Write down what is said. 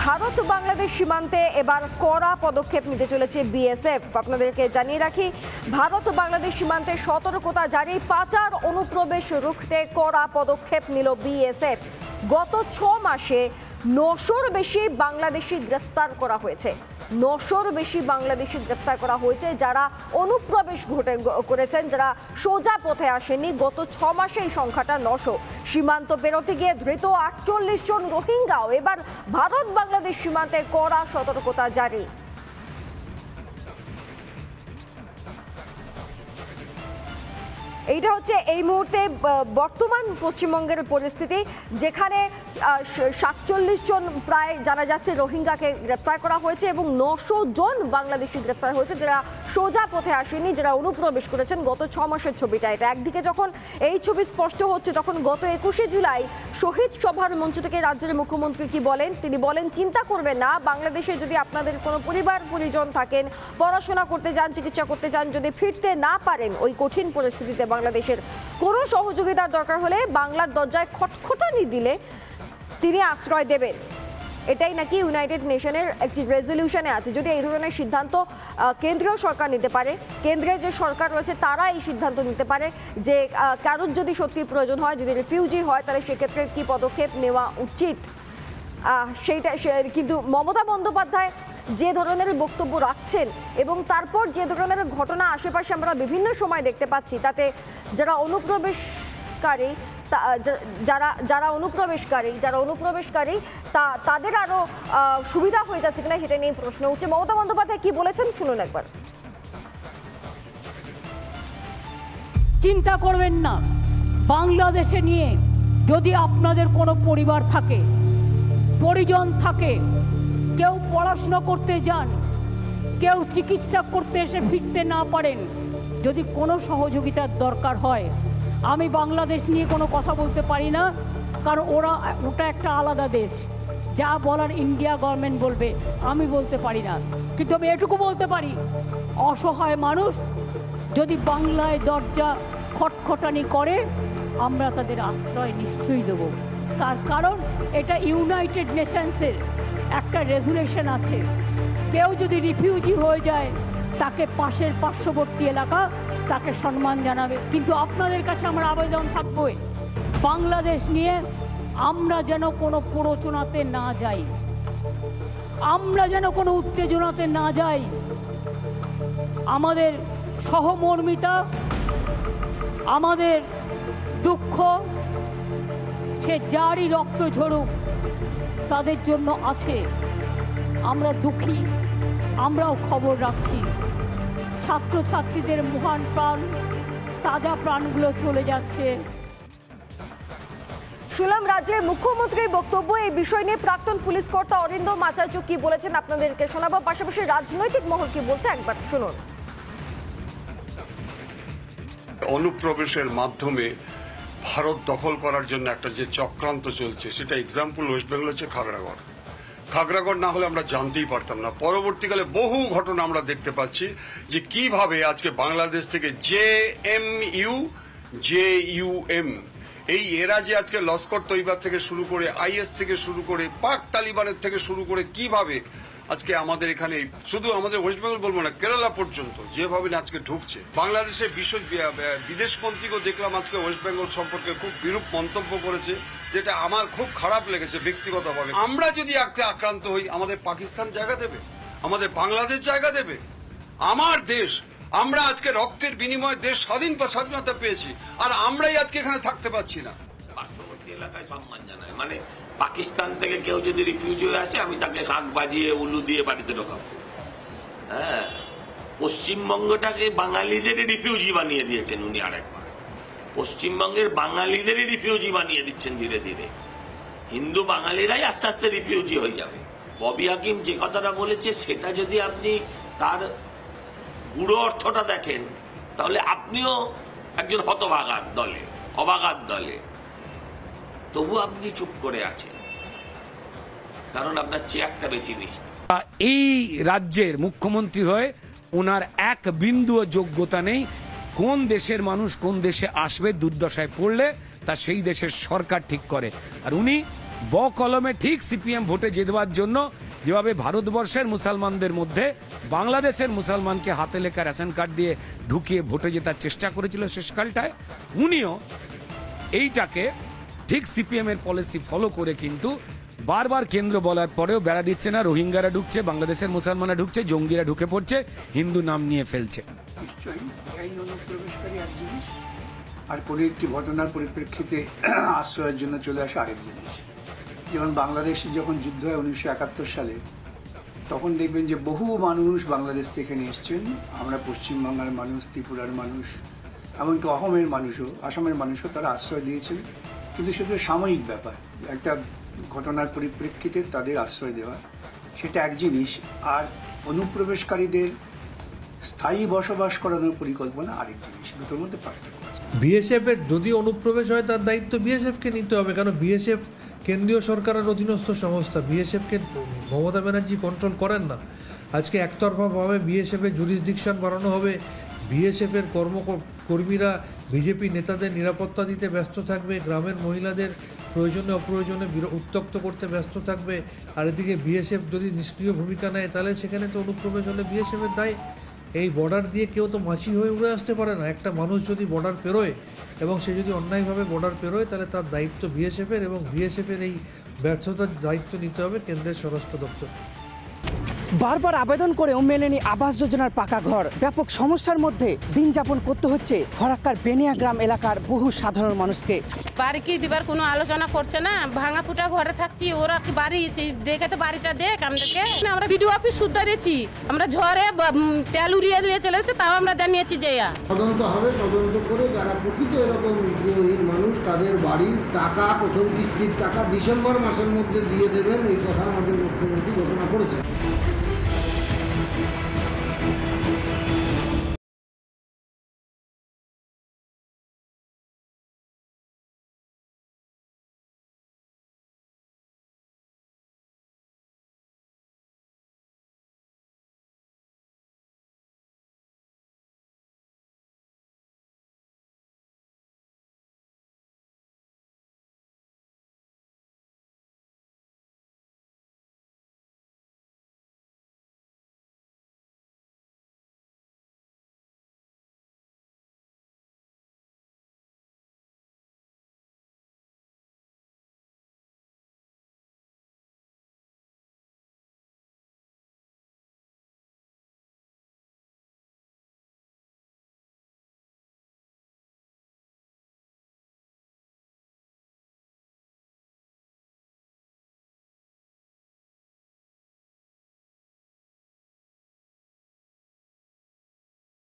ভারত বাংলাদেশ সীমান্তে এবার কড়া পদক্ষেপ নিতে চলেছে বিএসএফ। আপনাদেরকে জানিয়ে রাখি, ভারত বাংলাদেশ সীমান্তে সতর্কতা জারি, পাচার অনুপ্রবেশ রুখতে কড়া পদক্ষেপ নিল বিএসএফ। গত 6 মাসে 900-র বেশি বাংলাদেশি গ্রেফতার করা হয়েছে। 900-র বেশি বাংলাদেশি গ্রেফতার করা হয়েছে যারা অনুপ্রবেশ করেছেন, যারা সোজা পথে আসেনি। গত 6 মাসে এই সংখ্যাটা 900। সীমান্ত পেরোতে গিয়ে ধৃত 48 জন রোহিঙ্গাও। এবার ভারত বাংলাদেশ সীমান্তে কড়া সতর্কতা জারি। এইটা হচ্ছে এই মুহূর্তে বর্তমান পশ্চিমবঙ্গের পরিস্থিতি, যেখানে 47 জন প্রায় জানা যাচ্ছে রোহিঙ্গাকে গ্রেপ্তার করা হয়েছে এবং 900 জন বাংলাদেশি গ্রেপ্তার হয়েছে যারা সোজা পথে আসেনি, যারা অনুপ্রবেশ করেছেন। গত 6 মাসের ছবিটা এটা। একদিকে যখন এই ছবি স্পষ্ট হচ্ছে, তখন গত 21শে জুলাই শহীদ সভার মঞ্চ থেকে রাজ্যের মুখ্যমন্ত্রী কি বলেন? তিনি বলেন, চিন্তা করবেন না, বাংলাদেশে যদি আপনাদের কোনো পরিবার পরিজন থাকেন, পড়াশোনা করতে যান, চিকিৎসা করতে যান, যদি ফিরতে না পারেন ওই কঠিন পরিস্থিতিতে বাংলাদেশের কোনো সহযোগিতার দরকার হলে বাংলার দরজায় খটখটানি দিলে তিনি আশ্রয় দেবেন। এটাই নাকি ইউনাইটেড নেশনের একটি রেজলিউশনে আছে। যদি এই ধরনের সিদ্ধান্ত কেন্দ্রীয় সরকার নিতে পারে, কেন্দ্রের যে সরকার রয়েছে তারা এই সিদ্ধান্ত নিতে পারে যে কারোর যদি সত্যি প্রয়োজন হয়, যদি রিফিউজি হয়, তাহলে সেক্ষেত্রে কি পদক্ষেপ নেওয়া উচিত, সেইটা। কিন্তু মমতা বন্দ্যোপাধ্যায় যে ধরনের বক্তব্য রাখছেন এবং তারপর যে ধরনের ঘটনা আশেপাশে আমরা বিভিন্ন সময় দেখতে পাচ্ছি, তাতে যারা অনুপ্রবেশকারী তাদের আরো সুবিধা হয়ে যাচ্ছে কিনা সেটা নিয়ে প্রশ্ন উঠছে। মমতা বন্দ্যোপাধ্যায় কি বলেছেন শুনুন একবার। চিন্তা করবেন না, বাংলাদেশে নিয়ে যদি আপনাদের কোনো পরিবার থাকে, পরিজন থাকে, কেউ পড়াশোনা করতে যান, কেউ চিকিৎসা করতে এসে ফিরতে না পারেন, যদি কোনো সহযোগিতার দরকার হয়, আমি বাংলাদেশ নিয়ে কোনো কথা বলতে পারি না, কারণ ওটা একটা আলাদা দেশ। যা বলার ইন্ডিয়া গভর্নমেন্ট বলবে, আমি বলতে পারি না। কিন্তু আমি এটুকু বলতে পারি, অসহায় মানুষ যদি বাংলায় দরজা খটখটানি করে, আমরা তাদের আশ্রয় নিশ্চয়ই দেব। তার কারণ এটা ইউনাইটেড নেশনসের একটা রেজুলেশন আছে। কেউ যদি রিফিউজি হয়ে যায়, তাকে পাশের পার্শ্ববর্তী এলাকা তাকে সম্মান জানাবে। কিন্তু আপনাদের কাছে আমার আবেদন থাকবে, বাংলাদেশ নিয়ে আমরা যেন কোনো প্ররোচনাতে না যাই, আমরা যেন কোনো উত্তেজনাতে না যাই। আমাদের সহমর্মিতা, আমাদের দুঃখ, সে যারই রক্ত ঝরুক তাদের জন্য আছে। আমরা দুঃখী, আমরাও খবর রাখছি। ছাত্রছাত্রীদের মহান প্রাণ, তাজা প্রাণগুলো চলে যাচ্ছে। শুনলাম রাজ্যের মুখ্যমন্ত্রীর বক্তব্য। এই বিষয় নিয়ে প্রাক্তন পুলিশ কর্তা অরিন্দম আচার্য কি বলেছেন আপনাদেরকে শোনাবো। পাশাপাশি রাজনৈতিক মহল কি বলছে একবার শুনুন। অনুপ্রবেশের মাধ্যমে ভারত দখল করার জন্য একটা যে চক্রান্ত চলছে, সেটা এক্সাম্পল ওয়েস্ট বেঙ্গল হচ্ছে খাগড়াগড় না হলে আমরা জানতেই পারতাম না। পরবর্তীকালে বহু ঘটনা আমরা দেখতে পাচ্ছি যে কিভাবে আজকে বাংলাদেশ থেকে JMU এই এরা যে আজকে লস্কর তৈবার থেকে শুরু করে, IS থেকে শুরু করে, পাক তালিবানের থেকে শুরু করে, কিভাবে আজকে আমাদের এখানে শুধু আমাদের ওয়েস্ট বেঙ্গল বলবো না, কেরালা পর্যন্ত যেভাবে আজকে ঢুকছে। বাংলাদেশের বিদেশমন্ত্রীকেও দেখলাম আজকে ওয়েস্ট বেঙ্গল সম্পর্কে খুব বিরূপ মন্তব্য করেছে, যেটা আমার খুব খারাপ লেগেছে ব্যক্তিগতভাবে। আমরা যদি একটা আক্রান্ত হই, আমাদের পাকিস্তান জায়গা দেবে? আমাদের বাংলাদেশ জায়গা দেবে? আমার দেশ, আমরা আজকে রক্তের বিনিময়ে দেশ স্বাধীনতা পেয়েছি, আর আমরাই আজকে এখানে থাকতে পারছি না। পার্শ্ববর্তী এলাকায় সম্মান জানায়, মানে পাকিস্তান থেকে কেউ যদি রিফিউজি হয়ে আসে, আমি তাকে শাক বাজিয়ে উলু দিয়ে বাড়িতে ঢোকাবো। হ্যাঁ, পশ্চিমবঙ্গটাকে বাঙালিদেরই রিফিউজি বানিয়ে দিয়েছেন উনি। আরেকবার পশ্চিমবঙ্গের বাঙালিদেরই রিফিউজি বানিয়ে দিচ্ছেন ধীরে ধীরে। হিন্দু বাঙালিরাই আস্তে আস্তে রিফিউজি হয়ে যাবে। ববি হাকিম যে কথাটা বলেছে, সেটা যদি আপনি তার পুরো অর্থটা দেখেন, তাহলে আপনিও একজন হতভাগার দলে, অবাগার দলে। তবু আপনি চুপ করে আছেন, কারণ আপনার চেয়ারটা বেশি নিষ্ঠ। এই রাজ্যের মুখ্যমন্ত্রী হয়ে ওনার এক বিন্দুও যোগ্যতা নেই। কোন দেশের মানুষ কোন দেশে আসবে, দুর্দশায় পড়লে তা সেই দেশের সরকার ঠিক করে। আর উনি কলমে ঠিক সিপিএম ভোটে জেতবার জন্য যেভাবে ভারতবর্ষের মুসলমানদের মধ্যে বাংলাদেশের মুসলমানকে হাতে লেখা রেশন কার্ড দিয়ে ঢুকিয়ে ভোটে জেতার চেষ্টা করেছিল শেষকালটায়, উনিও এইটাকে ঠিক সিপিএম এর পলিসি ফলো করে কিন্তু বারবার কেন্দ্র বলার পরেও বেড়া দিচ্ছে না। রোহিঙ্গারা ঢুকছে, বাংলাদেশের মুসলমানরা ঢুকছে, জঙ্গিরা ঢুকে পড়ছে, হিন্দু নাম নিয়ে ফেলছে। নিশ্চয়ই এই অনুপ্রবেশকারী এক জিনিস, আর কোনো একটি ঘটনার পরিপ্রেক্ষিতে আশ্রয়ের জন্য চলে আসে আরেক জিনিস। যেমন বাংলাদেশে যখন যুদ্ধ হয় 1971 সালে, তখন দেখবেন যে বহু মানুষ বাংলাদেশ থেকে এসছেন। আমরা পশ্চিমবাংলার মানুষ, ত্রিপুরার মানুষ, এমনকি আসামের মানুষও তারা আশ্রয় দিয়েছেন। কিন্তু সেটা সাময়িক ব্যাপার, একটা ঘটনার পরিপ্রেক্ষিতে তাদের আশ্রয় দেওয়া সেটা এক জিনিস, আর অনুপ্রবেশকারীদের স্থায়ী বসবাস করানোর পরিকল্পনা আরেক জিনিস। দুটোর মধ্যে পার্থক্য আছে। বিএসএফ এর যদি অনুপ্রবেশ হয় তার দায়িত্ব বিএসএফকে নিতে হবে, কারণ বিএসএফ কেন্দ্রীয় সরকারের অধীনস্থ সংস্থা। বিএসএফকে মমতা ব্যানার্জি কন্ট্রোল করেন না। আজকে একতরফাভাবে বিএসএফের জুরিসডিকশন বাড়ানো হবে, বিএসএফের কর্মীরা বিজেপি নেতাদের নিরাপত্তা দিতে ব্যস্ত থাকবে, গ্রামের মহিলাদের প্রয়োজনে অপ্রয়োজনে উত্তক্ত করতে ব্যস্ত থাকবে। আর এদিকে বিএসএফ যদি নিষ্ক্রিয় ভূমিকা নেয়, তাহলে সেখানে তো অনুপ্রবেশ হলে বিএসএফের দায়। এই বর্ডার দিয়ে কেউ তো মাছি হয়ে উড়ে আসতে পারে না। একটা মানুষ যদি বর্ডার পেরোয় এবং সে যদি অন্যায়ভাবে বর্ডার পেরোয়, তাহলে তার দায়িত্ব বিএসএফের, এবং বিএসএফের এই ব্যর্থতার দায়িত্ব নিতে হবে কেন্দ্রের স্বরাষ্ট্র দপ্তর। বারবার আবেদন করেও মেলেনি আবাস যোজনার পাকা ঘর। ব্যাপক সমস্যার মধ্যে দিন যাপন করতে হচ্ছে ফরাক্কার বেনিয়া গ্রাম এলাকার বহু সাধারণ মানুষকে। বাড়ি কি দিবার কোনো আলোচনা করছে না, ভাঙা ফুটা ঘরে থাকছি। ওরা কি বাড়ি দেখে তো বাড়িটা দেখ আমাদেরকে। আমরা বিডিও অফিস সুদ্ধারেছি, আমরা ঝড়ে তেল উড়িয়ে দিয়ে চলেছে, তাও আমরা জানিয়েছি যে তদন্ত হবে। তদন্ত করে যারা প্রকৃত এরকম গৃহহীন মানুষ, তাদের বাড়ির টাকা, প্রথম কিস্তির টাকা ডিসেম্বর মাসের মধ্যে দিয়ে দেবেন, এই কথা আমাদের মুখ্যমন্ত্রী ঘোষণা করেছেন।